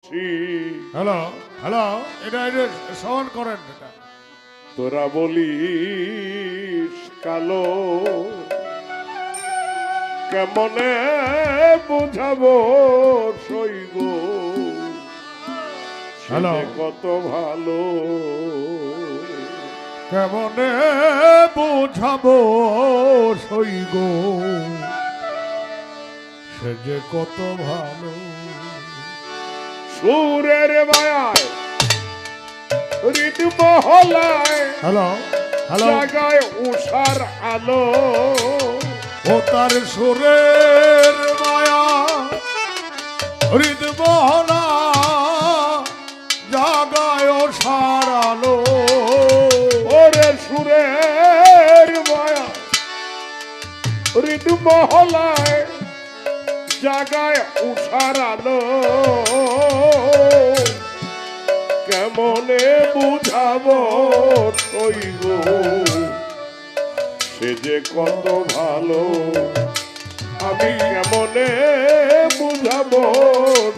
Hello hello, এটা এটা সমান করেন এটা। তোরা বলিস কালো, কেমনে বুঝাবো সইব, হ্যালো, কত ভালো। কেমনে বুঝাবো সইগ, সে যে কত ভালো। সুরের মায়ায় হৃদ মহলায়, হ্যালো হ্যালো, জাগায় উষার আলো। ও তার সুরের মায়া হৃদ মোহনা জাগায় সারালো। ওরে সুরের মায়া হৃদ মহলায়, জাগায় উষার আলো। কেমনে বুঝাবো সইব, সে যে কত ভালো। আমি কেমনে বুঝাবো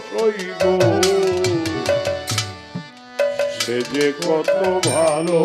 সইব, সে যে কত ভালো।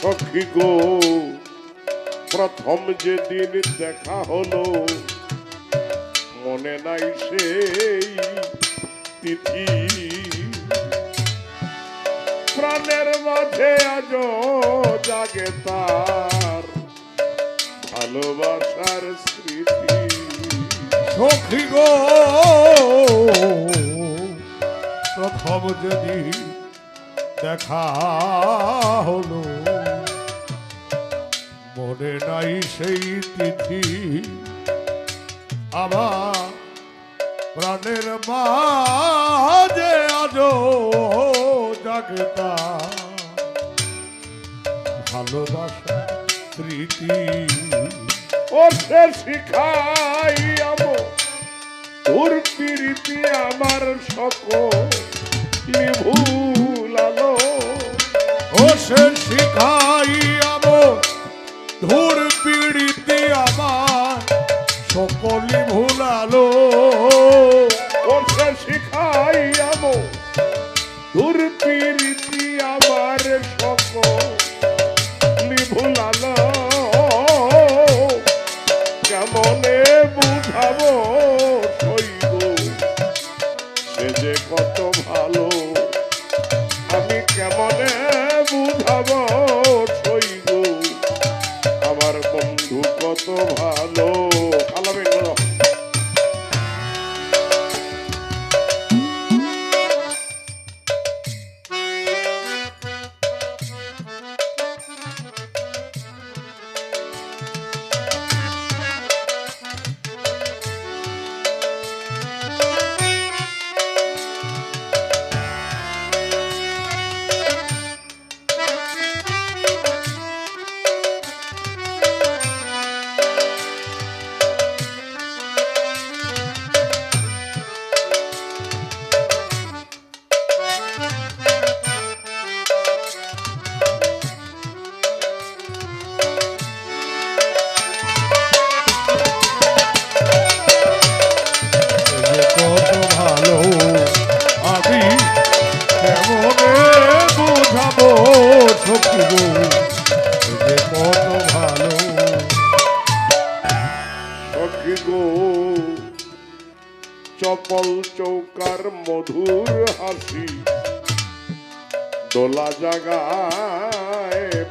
সখী গো, প্রথম যেদিন দেখা হলো, মনে নাই সেই তিথি। প্রাণের মাঝে আজ জাগে তার ভালোবাসার স্মৃতি। সখী গো, প্রথম যদি দেখা হলো, মনে নাই সেই তিথি। আমার প্রাণের মাঝে আজো জাগতা ভালোবাসা স্মৃতি। ও সে শিখাইয়াব তোর প্রীতি আমার সকল ভুলালো। ও সে শিখাইয়াব ধুর পীড়িতে আমার সকলি ভুলালো। ও সে শিখাইয়াব তোর প্রীতি আমার সকল ভুলালো। কেমনে বুঝাবো সইব, সে যে কত ভালো। আমি কেমনে বুঝাবো সইব, আমার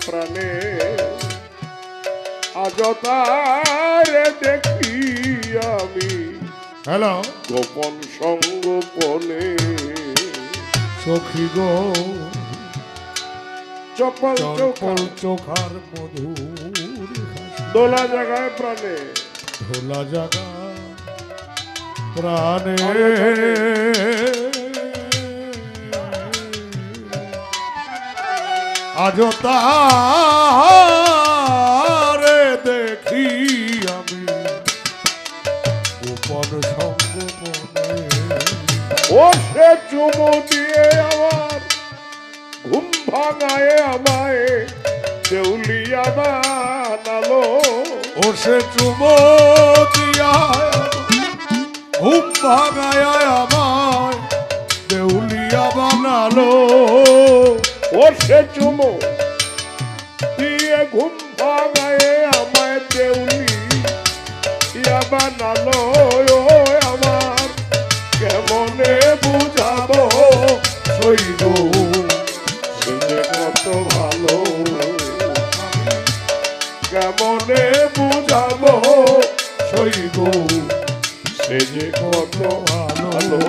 প্রাণে আজ তারে দেখি আমি হ্যালো গোপন সঙ্গোপনে সখী গো চপল চপল চোখার মধুর দোলা জায়গায় প্রাণে ধোলা জাগা প্রাণে আজ তারে দেখি আমি গোপন সঙ্গোপনে ও সে চুমু দিয়ে আমার ঘুম ভাঙায় আমায় দেউলিয়া বানালো ও সে চুমো দিয়া ঘুম ভাগায় আমায় দেউলিয়া বানালো ও সে চুমু দিয়ে ঘুম ভাঙায় আমায় দেউলিয়া বানালো ও আমার কেমনে বুঝাবো সইব সে যে কত ভালো কেমনে বুঝাবো সইব সে যে কত ভালো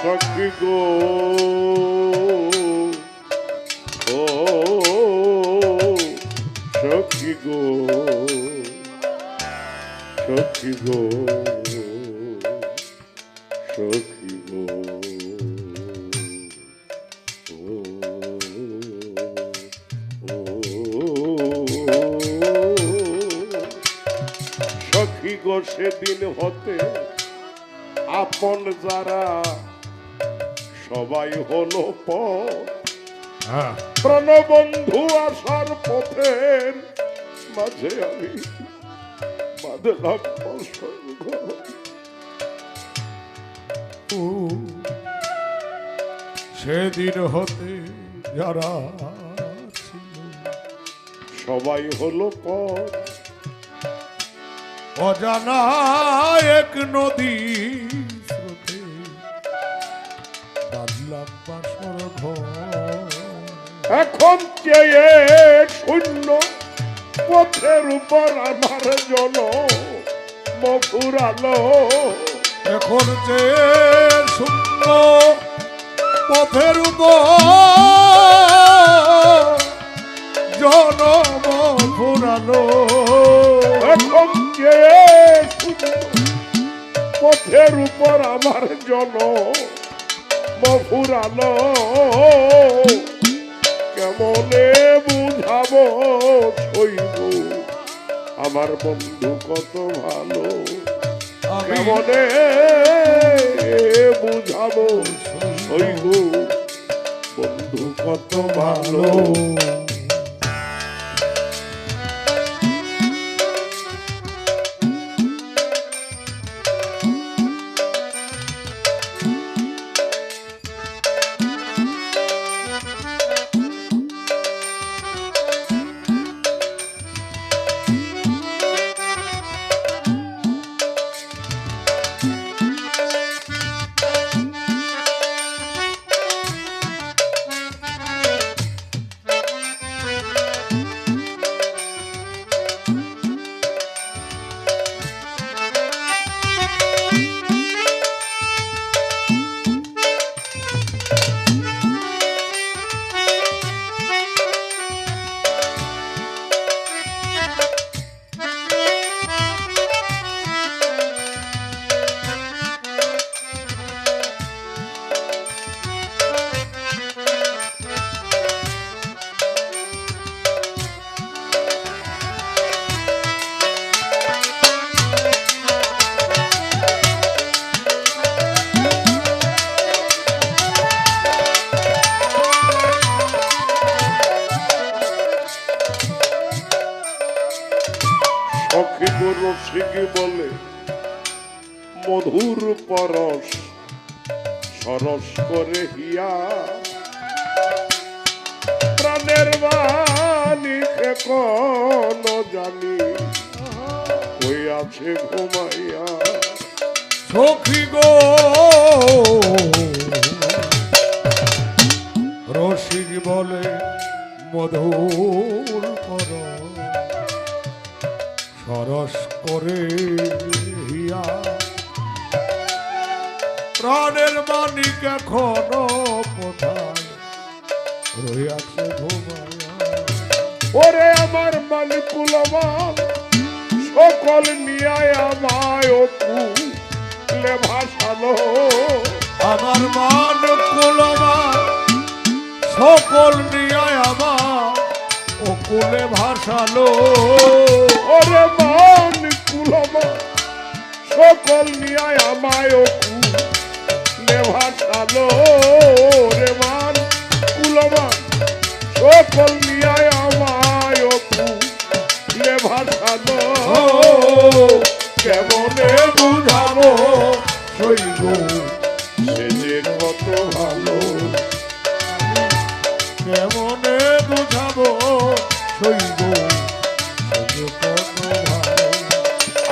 সখী গো ও সখী গো সখী গো সখী গো সখী গো সেদিন হতে আপন যারা সবাই হলো হ্যাঁ প্রাণবন্ধু আসার পথের মাঝে আমি বাঁধলাম অসংখ্য সেদিন হতে যারা ছিল সবাই হলো পথ অজানা এক নদী স্রোতে বাঁধলাম বাসর ঘর এখন চেয়ে শূন্য পথের উপর আমার জন মফুরালো এখন যে শূন্য পথের উপর জনম ফুরালো এখন চেয়ে শূন্য পথের উপর আমার জন মফুরালো কেমনে বুঝাবো সইব আমার বন্ধু কত ভালো কেমনে বুঝাবো সইব বন্ধু কত ভালো সখী গো রসিক বলে মধুর পরশ সরস করে হিয়া প্রাণের মালিক এখনো জানি ওই আছে ঘুমাইয়া সখী গো রসিক বলে মধুর পর সরস করে হিয়া প্রাণের মানিক এখনো কোথায় রইয়াছে ঘুমায়া ওরে আমার মালিকুলমান সকল নিয়ায় আমায় কুলে ভাসালো আমার মান কুলমান সকল নিয়ায় আমার ও কুলে ভাসালো ওরে মান কুলমান সকল নিয়ায় আমায় কুলে ভাসালো রে মান কুলমান সকল নিয়ায় আমায় কুলে ভাসালো কেমনে বুঝাবো শৈব সে যে কত ভালো কেমনে বুঝাবো শৈব কত ভালো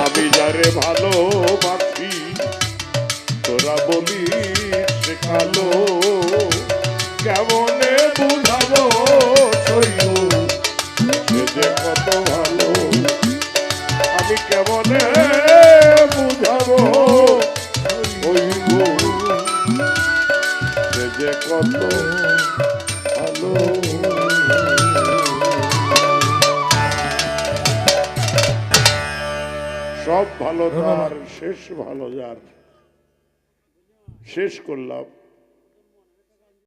আমি যারে ভালোবাসি তোরা বলি শেখালো কেমনে বুঝাবো শৈব সে যে কত ভালো আমি কেমনে বুঝাবো শৈব সে যে কত ভালো সব ভালো তার শেষ ভালো যার শেষ করলাম।